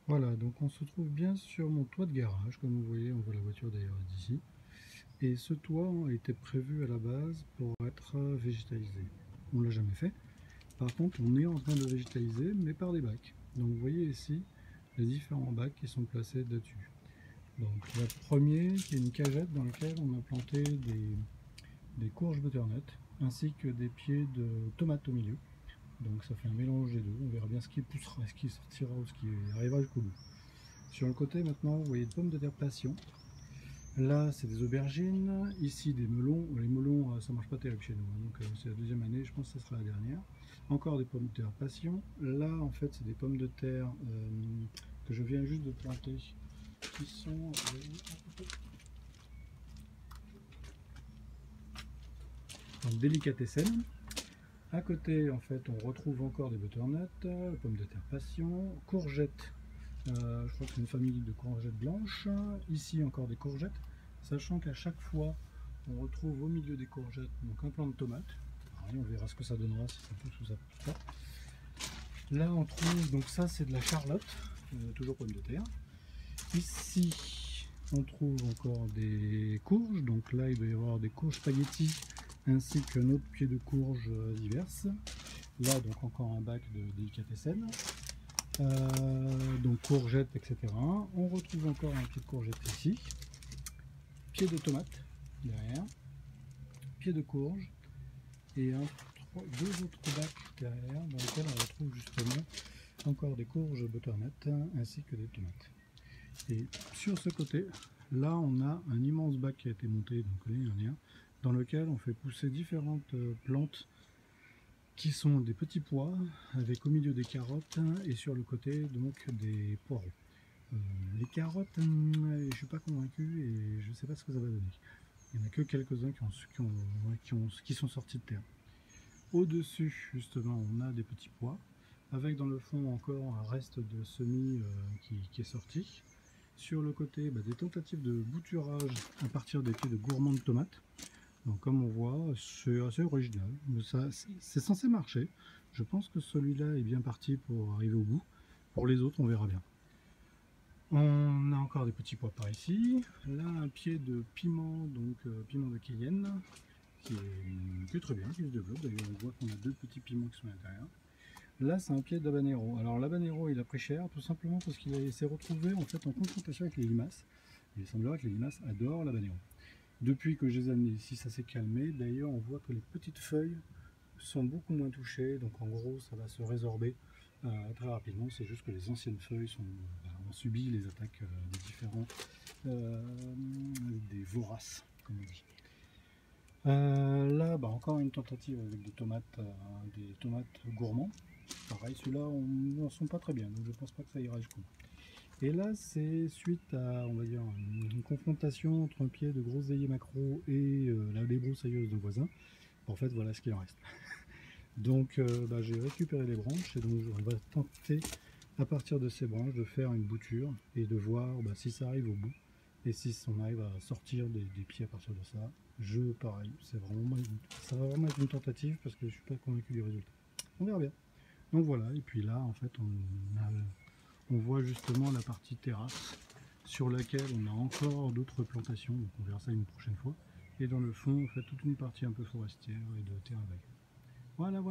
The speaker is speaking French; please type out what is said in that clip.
Voilà, donc on se trouve bien sur mon toit de garage, comme vous voyez, on voit la voiture d'ailleurs d'ici. Et ce toit était prévu à la base pour être végétalisé. On ne l'a jamais fait. Par contre, on est en train de végétaliser, mais par des bacs. Donc vous voyez ici les différents bacs qui sont placés dessus. Donc le premier, qui est une cagette dans laquelle on a planté des courges butternut, ainsi que des pieds de tomates au milieu. Donc ça fait un mélange des deux, on verra bien ce qui poussera, ce qui sortira ou ce qui arrivera jusqu'au bout. Sur le côté maintenant, vous voyez des pommes de terre passion. Là, c'est des aubergines. Ici, des melons. Les melons, ça marche pas terrible chez nous. Donc, c'est la deuxième année. Je pense que ce sera la dernière. Encore des pommes de terre passion. Là, en fait, c'est des pommes de terre que je viens juste de planter, qui sont en délicatessen. À côté, en fait, on retrouve encore des butternuts, pommes de terre passion, courgettes. Je crois que c'est une famille de courgettes blanches. Ici, encore des courgettes. Sachant qu'à chaque fois, on retrouve au milieu des courgettes donc un plant de tomates. On verra ce que ça donnera, si ça pousse ou ça pousse pas. Là, on trouve, donc ça, c'est de la charlotte, toujours pommes de terre. Ici, on trouve encore des courges. Donc là, il doit y avoir des courges spaghetti ainsi qu'un autre pied de courge diverses. Là, donc encore un bac de délicatessen. Donc courgettes, etc. On retrouve encore un pied de courgette ici. Pied de tomate derrière. Pied de courge. Et deux autres bacs derrière dans lesquels on retrouve justement encore des courges butternut ainsi que des tomates. Et sur ce côté, là on a un immense bac qui a été monté donc l'année dernière, dans lequel on fait pousser différentes plantes qui sont des petits pois avec au milieu des carottes et sur le côté donc des poireaux. Les carottes, je ne suis pas convaincu et je ne sais pas ce que ça va donner. Il n'y en a que quelques-uns qui sont sortis de terre. Au-dessus, justement, on a des petits pois, avec dans le fond encore un reste de semis qui est sorti. Sur le côté, des tentatives de bouturage à partir des pieds de gourmands de tomates. Donc comme on voit, c'est assez original, mais c'est censé marcher. Je pense que celui-là est bien parti pour arriver au bout. Pour les autres, on verra bien. On a encore des petits pois par ici. Là, un pied de piment, donc piment de Cayenne, qui est très bien, qui se développe. D'ailleurs, on voit qu'on a deux petits piments qui sont à l'intérieur. Là, c'est un pied d'habanero. Alors, l'habanero, il a pris cher, tout simplement parce qu'il s'est retrouvé en fait en confrontation avec les limaces. Il semblerait que les limaces adorent l'habanero. Depuis que je les ai amenés ici, ça s'est calmé. D'ailleurs, on voit que les petites feuilles sont beaucoup moins touchées. Donc, en gros, ça va se résorber très rapidement. C'est juste que les anciennes feuilles ont subi les attaques des différents des voraces, comme on dit. Là, encore une tentative avec des tomates gourmands. Pareil, ceux-là, on n'en sont pas très bien, donc je pense pas que ça ira jusqu'au bout. Et là, c'est suite à, on va dire, une confrontation entre un pied de groseillier macro et la débroussailleuse d'un voisin. En fait, voilà ce qu'il en reste. Donc, j'ai récupéré les branches et donc on va tenter, à partir de ces branches, de faire une bouture et de voir si ça arrive au bout. Et si on arrive à sortir des pieds à partir de ça, pareil, ça va vraiment être une tentative parce que je suis pas convaincu du résultat. On verra bien. Donc voilà, et puis là en fait on voit justement la partie terrasse sur laquelle on a encore d'autres plantations, donc on verra ça une prochaine fois. Et dans le fond on fait toute une partie un peu forestière et de terrain vague. Voilà.